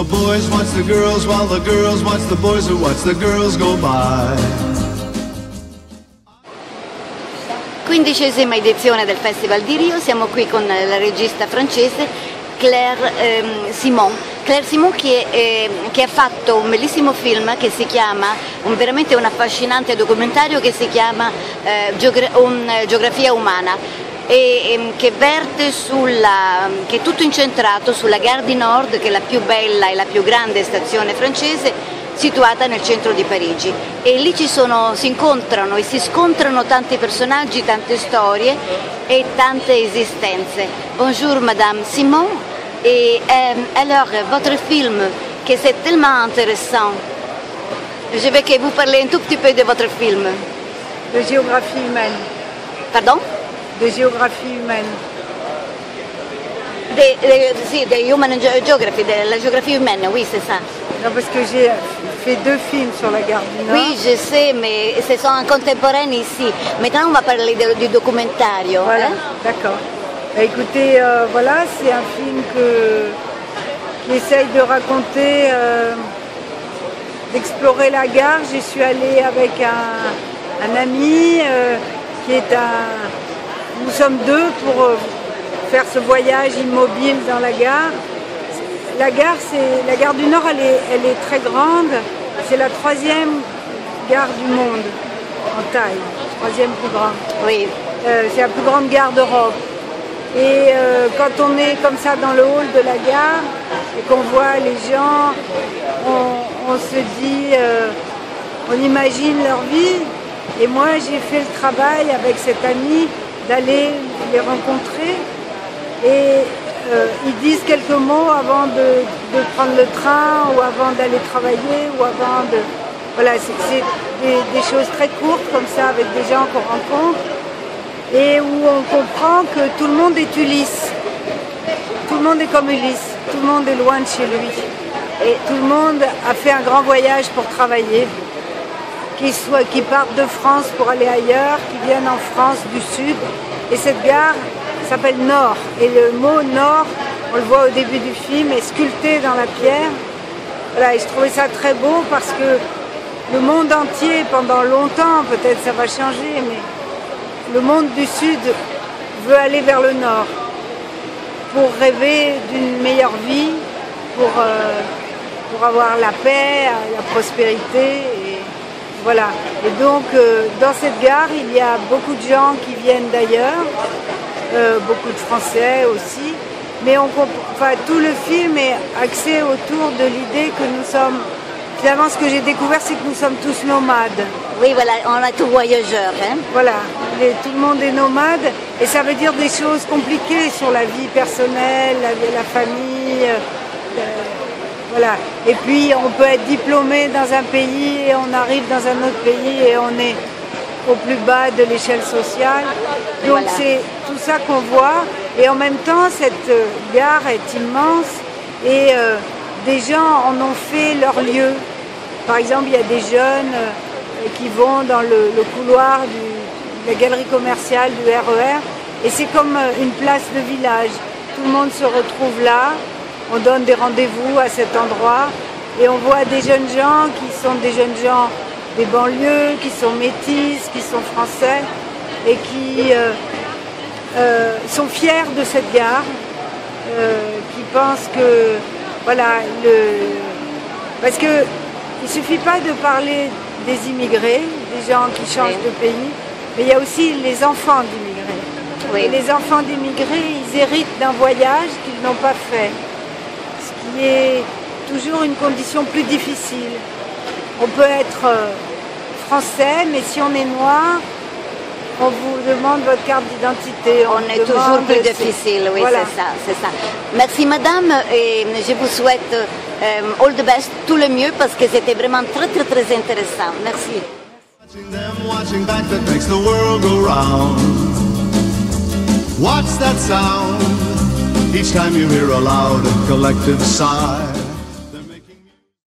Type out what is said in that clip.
The boys watch the girls while the girls watch the boys who watch the girls go by. 15ª edizione del Festival di Rio, siamo qui con la regista francese Claire Simon. Claire Simon che ha fatto un bellissimo film che si chiama, veramente un affascinante documentario che si chiama Geografia umana, e che verte che è tutto incentrato sulla Gare du Nord, che è la più bella e la più grande stazione francese situata nel centro di Parigi, e lì si incontrano e si scontrano tanti personaggi, tante storie e tante esistenze. Bonjour Madame Simon, et alors votre film que c'est tellement intéressant, je veux que vous parlez un tout petit peu de votre film. De géographie humaine. Pardon? De géographie humaine. Sì, de Human Geography, de la géographie humaine, oui c'est ça. Non, parce que j'ai fait 2 films sur la Gare du Nord. Oui, je sais, mais ce sont en contemporain ici. Maintenant, on va parler du documentario. Voilà, d'accord. Bah, écoutez, voilà, c'est un film qui essaye de raconter, d'explorer la gare. J'y suis allée avec un ami qui est Nous sommes 2 pour faire ce voyage immobile dans la gare. La gare du Nord, elle est très grande. C'est la 3e gare du monde en taille, 3e plus grande. Oui. C'est la plus grande gare d'Europe. Et quand on est comme ça dans le hall de la gare et qu'on voit les gens, on se dit, on imagine leur vie. Et moi, j'ai fait le travail avec cet ami d'aller les rencontrer. Et ils disent quelques mots avant de prendre le train ou avant d'aller travailler ou avant de... Voilà, c'est des choses très courtes comme ça avec des gens qu'on rencontre et où on comprend que tout le monde est Ulysse. Tout le monde est comme Ulysse, tout le monde est loin de chez lui. Et tout le monde a fait un grand voyage pour travailler, qui partent de France pour aller ailleurs, qui viennent en France du Sud. Et cette gare s'appelle Nord. Et le mot Nord, on le voit au début du film, est sculpté dans la pierre. Voilà, et je trouvais ça très beau parce que le monde entier, pendant longtemps, peut-être ça va changer, mais le monde du Sud veut aller vers le Nord pour rêver d'une meilleure vie, pour avoir la paix, la prospérité. Et voilà. Et donc, dans cette gare, il y a beaucoup de gens qui viennent d'ailleurs, beaucoup de Français aussi. Mais tout le film est axé autour de l'idée que nous sommes... Finalement, ce que j'ai découvert, c'est que nous sommes tous nomades. Oui, voilà, on est tous voyageurs. Hein? Voilà, tout le monde est nomade. Et ça veut dire des choses compliquées sur la vie personnelle, la famille. Voilà. Et puis, on peut être diplômé dans un pays et on arrive dans un autre pays et on est au plus bas de l'échelle sociale. Donc, voilà. C'est tout ça qu'on voit. Et en même temps, cette gare est immense et des gens en ont fait leur lieu. Par exemple, il y a des jeunes qui vont dans le couloir de la galerie commerciale du RER et c'est comme une place de village. Tout le monde se retrouve là, on donne des rendez-vous à cet endroit et on voit des jeunes gens qui sont des jeunes gens des banlieues, qui sont métis, qui sont français et qui sont fiers de cette gare, qui pensent que, voilà, parce que il ne suffit pas de parler des immigrés, des gens qui changent de pays, mais il y a aussi les enfants d'immigrés. Oui. Et les enfants d'immigrés, ils héritent d'un voyage qu'ils n'ont pas fait, ce qui est toujours une condition plus difficile. On peut être français, mais si on est noir, on vous demande votre carte d'identité. On est toujours plus difficile, oui, voilà. C'est ça. Merci madame, et je vous souhaite all the best, tout le mieux, parce que c'était vraiment très très très intéressant. Merci. Watching back that makes the world go round. What's that sound? Each time you hear a loud and collective sigh.